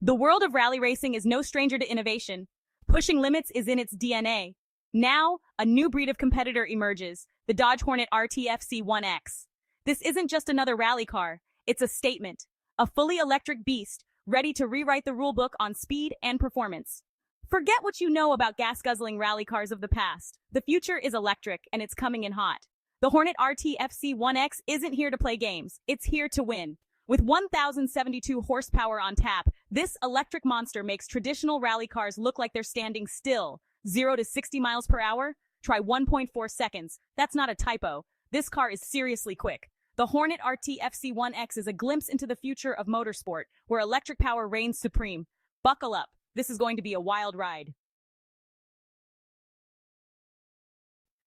The world of rally racing is no stranger to innovation. Pushing limits is in its DNA. Now, a new breed of competitor emerges, the Dodge Hornet R FC1-X. This isn't just another rally car, it's a statement, a fully electric beast, ready to rewrite the rulebook on speed and performance. Forget what you know about gas-guzzling rally cars of the past. The future is electric, and it's coming in hot. The Hornet RT FC1-X isn't here to play games, it's here to win. With 1,072 horsepower on tap, this electric monster makes traditional rally cars look like they're standing still. 0 to 60 miles per hour? Try 1.4 seconds. That's not a typo. This car is seriously quick. The Hornet RT FC1-X is a glimpse into the future of motorsport, where electric power reigns supreme. Buckle up. This is going to be a wild ride.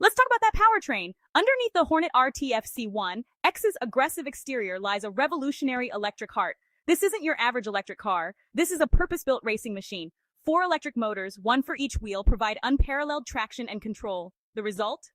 Let's talk about that powertrain. Underneath the Hornet RT FC1-X's aggressive exterior lies a revolutionary electric heart. This isn't your average electric car. This is a purpose-built racing machine. 4 electric motors, 1 for each wheel, provide unparalleled traction and control. The result?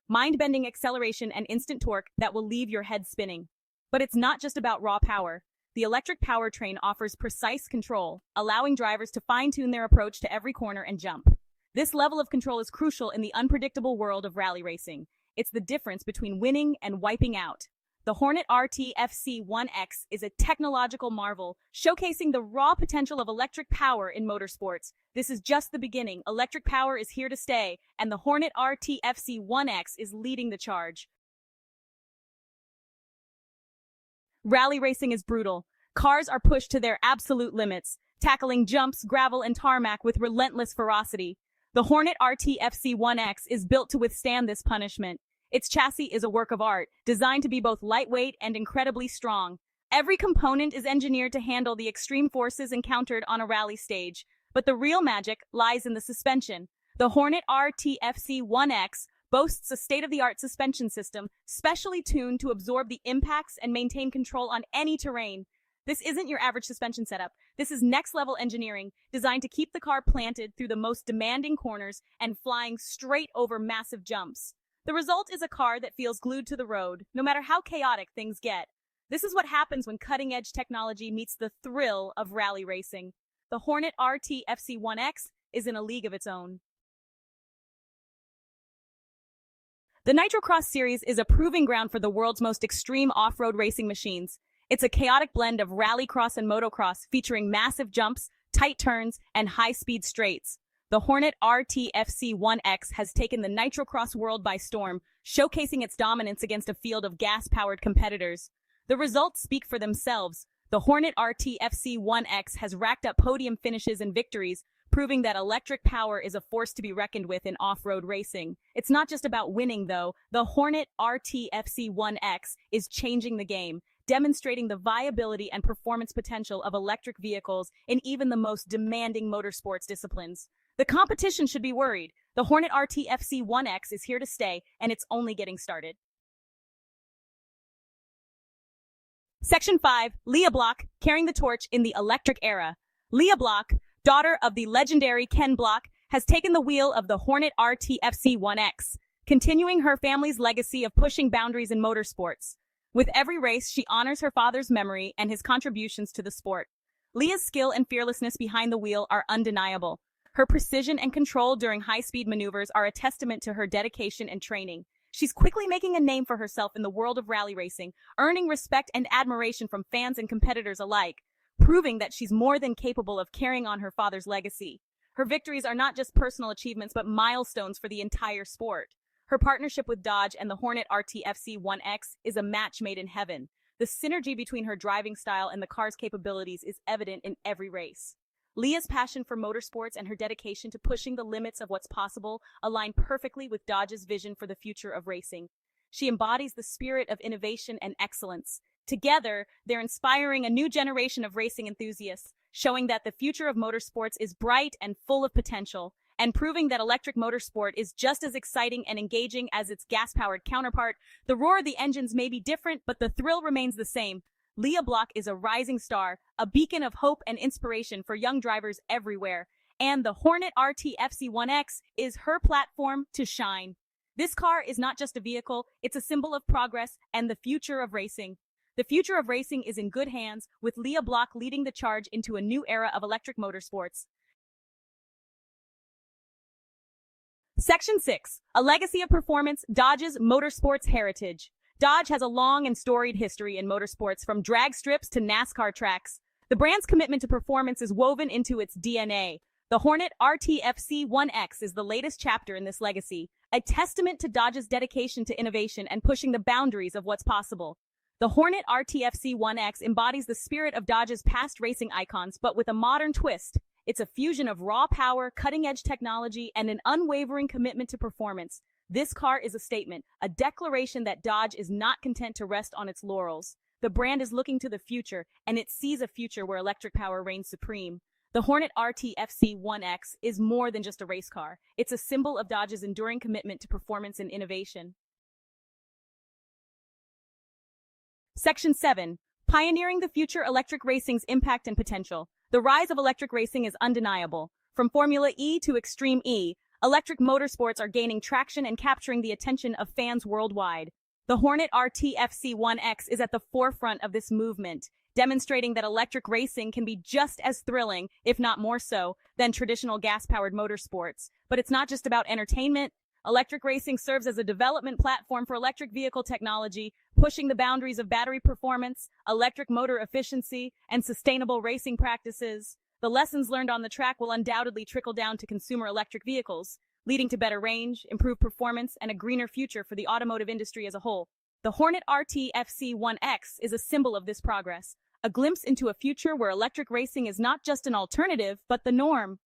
Mind-bending acceleration and instant torque that will leave your head spinning. But it's not just about raw power. The electric powertrain offers precise control, allowing drivers to fine-tune their approach to every corner and jump. This level of control is crucial in the unpredictable world of rally racing. It's the difference between winning and wiping out. The Hornet RT FC1-X is a technological marvel, showcasing the raw potential of electric power in motorsports. This is just the beginning. Electric power is here to stay, and the Hornet RT FC1-X is leading the charge. Rally racing is brutal. Cars are pushed to their absolute limits, tackling jumps, gravel, and tarmac with relentless ferocity. The Hornet RT FC1-X is built to withstand this punishment. Its chassis is a work of art, designed to be both lightweight and incredibly strong. Every component is engineered to handle the extreme forces encountered on a rally stage. But the real magic lies in the suspension. The Hornet RT FC1-X boasts a state-of-the-art suspension system, specially tuned to absorb the impacts and maintain control on any terrain. This isn't your average suspension setup. This is next-level engineering, designed to keep the car planted through the most demanding corners and flying straight over massive jumps. The result is a car that feels glued to the road, no matter how chaotic things get. This is what happens when cutting-edge technology meets the thrill of rally racing. The Hornet RT FC1-X is in a league of its own. The Nitrocross series is a proving ground for the world's most extreme off-road racing machines. It's a chaotic blend of rallycross and motocross, featuring massive jumps, tight turns, and high-speed straights. The Hornet RT FC1-X has taken the Nitrocross world by storm, showcasing its dominance against a field of gas-powered competitors. The results speak for themselves. The Hornet RT FC1-X has racked up podium finishes and victories, proving that electric power is a force to be reckoned with in off-road racing. It's not just about winning, though. The Hornet RT FC1-X is changing the game, demonstrating the viability and performance potential of electric vehicles in even the most demanding motorsports disciplines. The competition should be worried. The Hornet RT FC1-X is here to stay, and it's only getting started. Section 5, Lia Block, carrying the torch in the electric era. Lia Block, daughter of the legendary Ken Block, has taken the wheel of the Hornet RT FC1-X, continuing her family's legacy of pushing boundaries in motorsports. With every race, she honors her father's memory and his contributions to the sport. Lia's skill and fearlessness behind the wheel are undeniable. Her precision and control during high-speed maneuvers are a testament to her dedication and training. She's quickly making a name for herself in the world of rally racing, earning respect and admiration from fans and competitors alike, proving that she's more than capable of carrying on her father's legacy. Her victories are not just personal achievements, but milestones for the entire sport. Her partnership with Dodge and the Hornet RT FC1-X is a match made in heaven. The synergy between her driving style and the car's capabilities is evident in every race. Lia's passion for motorsports and her dedication to pushing the limits of what's possible align perfectly with Dodge's vision for the future of racing. She embodies the spirit of innovation and excellence. Together, they're inspiring a new generation of racing enthusiasts, showing that the future of motorsports is bright and full of potential, and proving that electric motorsport is just as exciting and engaging as its gas-powered counterpart. The roar of the engines may be different, but the thrill remains the same. Lia Block is a rising star, a beacon of hope and inspiration for young drivers everywhere, and the Hornet RT FC1-X is her platform to shine. This car is not just a vehicle, it's a symbol of progress and the future of racing. The future of racing is in good hands, with Lia Block leading the charge into a new era of electric motorsports. Section 6. A legacy of performance, Dodge's motorsports heritage. Dodge has a long and storied history in motorsports, from drag strips to NASCAR tracks. The brand's commitment to performance is woven into its DNA. The Hornet R FC1-X is the latest chapter in this legacy, a testament to Dodge's dedication to innovation and pushing the boundaries of what's possible. The Hornet R FC1-X embodies the spirit of Dodge's past racing icons, but with a modern twist. It's a fusion of raw power, cutting-edge technology, and an unwavering commitment to performance. This car is a statement, a declaration that Dodge is not content to rest on its laurels. The brand is looking to the future, and it sees a future where electric power reigns supreme. The Hornet RT FC1-X is more than just a race car. It's a symbol of Dodge's enduring commitment to performance and innovation. Section 7. Pioneering the future, electric racing's impact and potential. The rise of electric racing is undeniable. From Formula E to Extreme E, electric motorsports are gaining traction and capturing the attention of fans worldwide. The Hornet RT FC1-X is at the forefront of this movement, demonstrating that electric racing can be just as thrilling, if not more so, than traditional gas-powered motorsports. But it's not just about entertainment. Electric racing serves as a development platform for electric vehicle technology, pushing the boundaries of battery performance, electric motor efficiency, and sustainable racing practices. The lessons learned on the track will undoubtedly trickle down to consumer electric vehicles, leading to better range, improved performance, and a greener future for the automotive industry as a whole. The Hornet RT FC1-X is a symbol of this progress, a glimpse into a future where electric racing is not just an alternative, but the norm.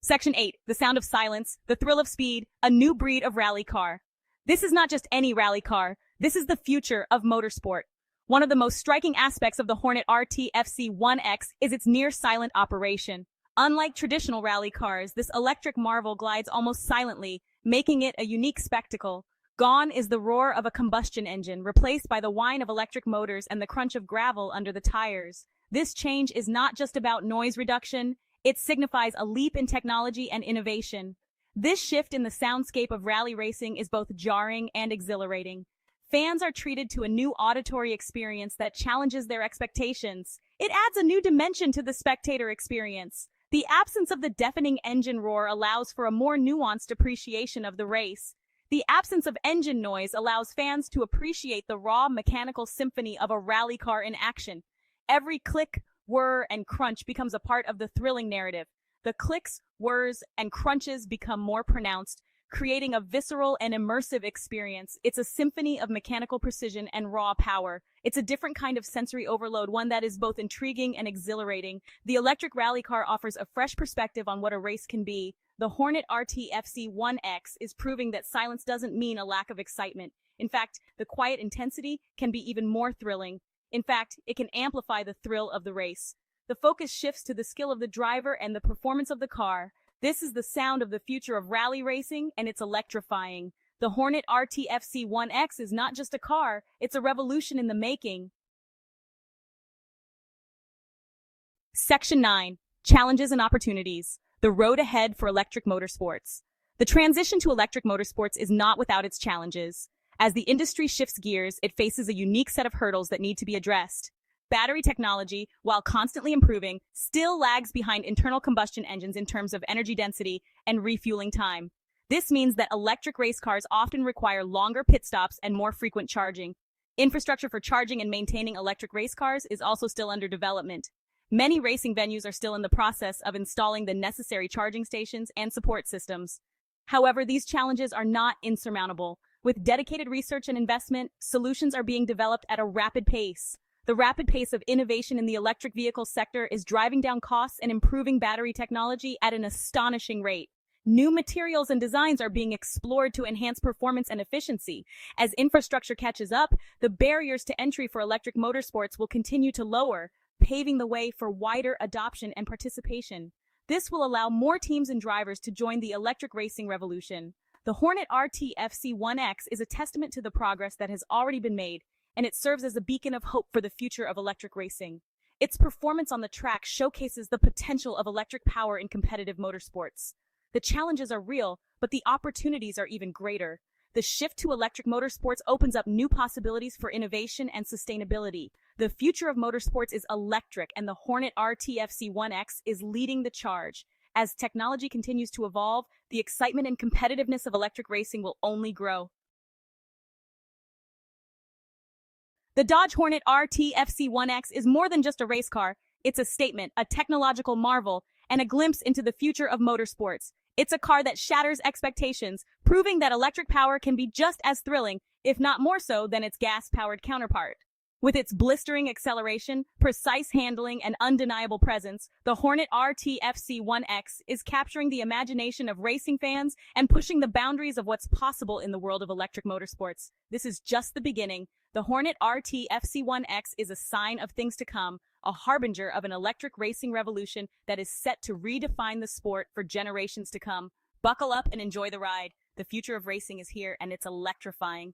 Section 8. The sound of silence, the thrill of speed, a new breed of rally car. This is not just any rally car. This is the future of motorsport. One of the most striking aspects of the Hornet RT FC1-X is its near-silent operation. Unlike traditional rally cars, this electric marvel glides almost silently, making it a unique spectacle. Gone is the roar of a combustion engine, replaced by the whine of electric motors and the crunch of gravel under the tires. This change is not just about noise reduction. It signifies a leap in technology and innovation. This shift in the soundscape of rally racing is both jarring and exhilarating. Fans are treated to a new auditory experience that challenges their expectations. It adds a new dimension to the spectator experience. The absence of the deafening engine roar allows for a more nuanced appreciation of the race. The absence of engine noise allows fans to appreciate the raw mechanical symphony of a rally car in action. Every click, whir, and crunch becomes a part of the thrilling narrative. The clicks, whirs, and crunches become more pronounced, creating a visceral and immersive experience. It's a symphony of mechanical precision and raw power. It's a different kind of sensory overload, one that is both intriguing and exhilarating. The electric rally car offers a fresh perspective on what a race can be. The Hornet RT FC1-X is proving that silence doesn't mean a lack of excitement. In fact, the quiet intensity can be even more thrilling. In fact, it can amplify the thrill of the race. The focus shifts to the skill of the driver and the performance of the car. This is the sound of the future of rally racing, and it's electrifying. The Hornet RT FC1-X is not just a car, it's a revolution in the making. Section 9. Challenges and opportunities. The road ahead for electric motorsports. The transition to electric motorsports is not without its challenges. As the industry shifts gears, it faces a unique set of hurdles that need to be addressed. Battery technology, while constantly improving, still lags behind internal combustion engines in terms of energy density and refueling time. This means that electric race cars often require longer pit stops and more frequent charging. Infrastructure for charging and maintaining electric race cars is also still under development. Many racing venues are still in the process of installing the necessary charging stations and support systems. However, these challenges are not insurmountable. With dedicated research and investment, solutions are being developed at a rapid pace. The rapid pace of innovation in the electric vehicle sector is driving down costs and improving battery technology at an astonishing rate. New materials and designs are being explored to enhance performance and efficiency. As infrastructure catches up, the barriers to entry for electric motorsports will continue to lower, paving the way for wider adoption and participation. This will allow more teams and drivers to join the electric racing revolution. The Hornet RT FC1-X is a testament to the progress that has already been made, and it serves as a beacon of hope for the future of electric racing. Its performance on the track showcases the potential of electric power in competitive motorsports. The challenges are real, but the opportunities are even greater. The shift to electric motorsports opens up new possibilities for innovation and sustainability. The future of motorsports is electric, and the Hornet R FC1-X is leading the charge. As technology continues to evolve, the excitement and competitiveness of electric racing will only grow. The Dodge Hornet R FC1-X is more than just a race car. It's a statement, a technological marvel, and a glimpse into the future of motorsports. It's a car that shatters expectations, proving that electric power can be just as thrilling, if not more so, than its gas-powered counterpart. With its blistering acceleration, precise handling, and undeniable presence, the Hornet R FC1-X is capturing the imagination of racing fans and pushing the boundaries of what's possible in the world of electric motorsports. This is just the beginning. The Hornet R FC1-X is a sign of things to come, a harbinger of an electric racing revolution that is set to redefine the sport for generations to come. Buckle up and enjoy the ride. The future of racing is here, and it's electrifying.